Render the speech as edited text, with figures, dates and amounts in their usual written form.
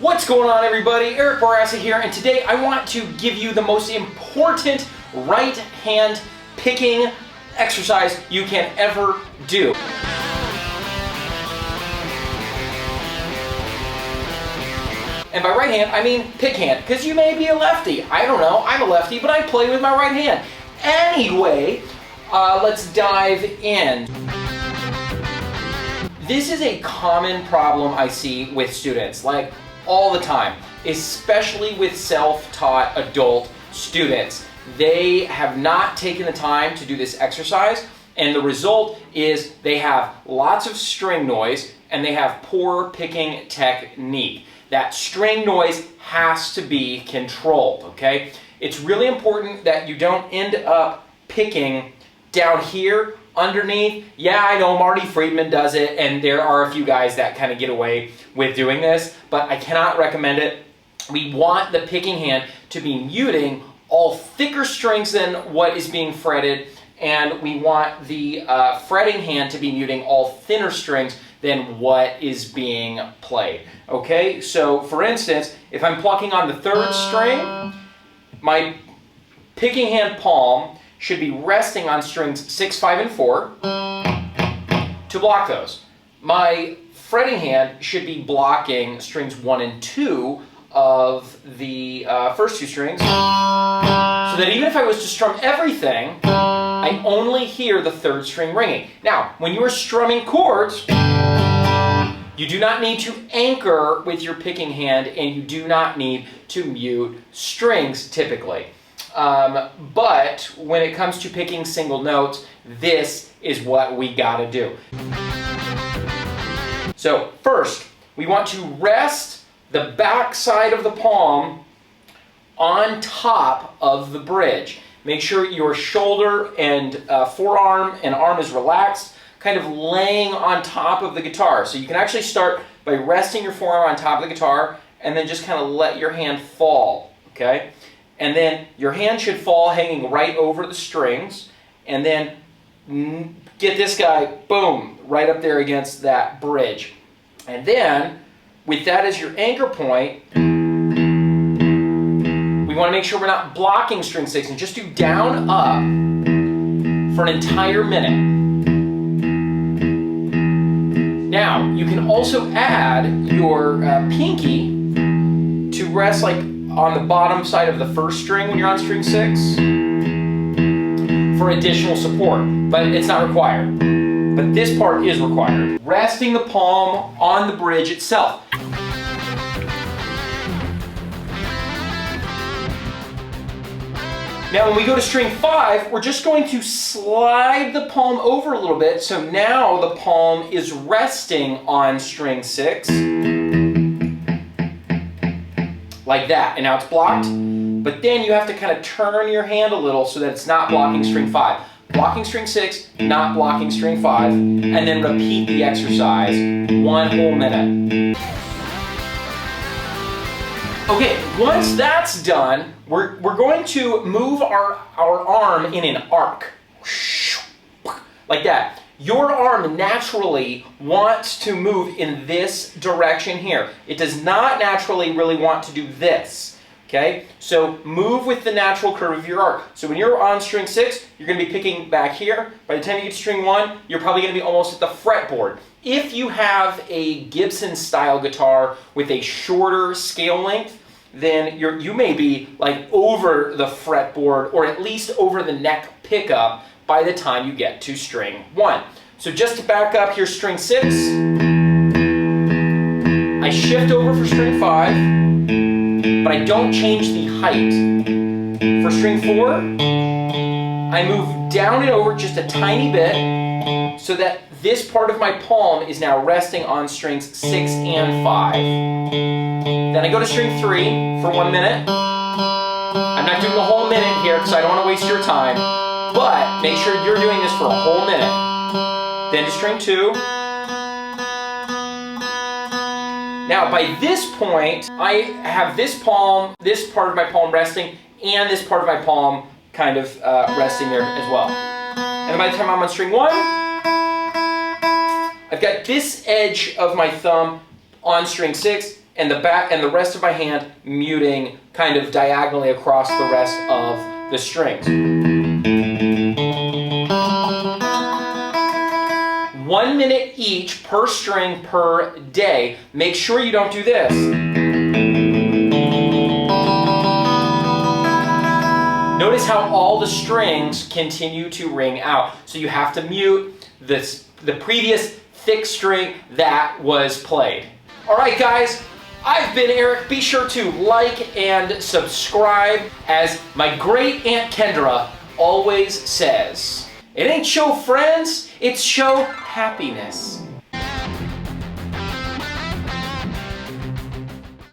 What's going on, everybody? Eric Barassa here, and today I want to give you the most important right hand picking exercise you can ever do. And by right hand, I mean pick hand, because you may be a lefty. I don't know, I'm a lefty, but I play with my right hand. Anyway, let's dive in. This is a common problem I see with students, like all the time, especially with self-taught adult students. They have not taken the time to do this exercise, and the result is they have lots of string noise and they have poor picking technique. That string noise has to be controlled, okay? It's really important that you don't end up picking down here underneath. Yeah, I know Marty Friedman does it, and there are a few guys that kind of get away with doing this, but I cannot recommend it. We want the picking hand to be muting all thicker strings than what is being fretted, and we want the fretting hand to be muting all thinner strings than what is being played. Okay, so for instance, if I'm plucking on the third string, my picking hand palm should be resting on strings 6, 5, and 4 to block those. My fretting hand should be blocking strings 1 and 2 of the first two strings, so that even if I was to strum everything, I only hear the third string ringing. Now, when you are strumming chords, you do not need to anchor with your picking hand, and you do not need to mute strings typically. But when it comes to picking single notes, this is what we gotta do. So first, we want to rest the back side of the palm on top of the bridge. Make sure your shoulder and forearm and arm is relaxed, kind of laying on top of the guitar. So you can actually start by resting your forearm on top of the guitar and then just kind of let your hand fall, okay? And then your hand should fall hanging right over the strings, and then get this guy, boom, right up there against that bridge. And then, with that as your anchor point, we want to make sure we're not blocking string 6, and just do down, up for an entire minute. Now, you can also add your pinky to rest like on the bottom side of the first string when you're on string 6 for additional support, but it's not required. But this part is required. Resting the palm on the bridge itself. Now when we go to string 5, we're just going to slide the palm over a little bit, so now the palm is resting on string 6. Like that, and now it's blocked, but then you have to kind of turn your hand a little so that it's not blocking string 5. Blocking string 6, not blocking string 5, and then repeat the exercise 1 whole minute. Okay, once that's done, we're going to move our arm in an arc, like that. Your arm naturally wants to move in this direction here. It does not naturally really want to do this, okay? So move with the natural curve of your arc. So when you're on string 6, you're going to be picking back here. By the time you get to string 1, you're probably going to be almost at the fretboard. If you have a Gibson style guitar with a shorter scale length, then you may be like over the fretboard, or at least over the neck pickup by the time you get to string 1. So just to back up, here's string 6. I shift over for string 5, but I don't change the height. For string 4, I move down and over just a tiny bit so that this part of my palm is now resting on strings 6 and 5. Then I go to string 3 for 1 minute. I'm not doing a whole minute here because I don't want to waste your time. But make sure you're doing this for a whole minute. Then to string 2. Now by this point, I have this palm, this part of my palm resting, and this part of my palm kind of resting there as well. And then by the time I'm on string 1, I've got this edge of my thumb on string 6, and the rest of my hand muting kind of diagonally across the rest of the strings. 1 minute each per string per day. Make sure you don't do this. Notice how all the strings continue to ring out. So you have to mute the previous thick string that was played. All right, guys, I've been Eric. Be sure to like and subscribe. As my great Aunt Kendra always says, it ain't show friends, it's show happiness.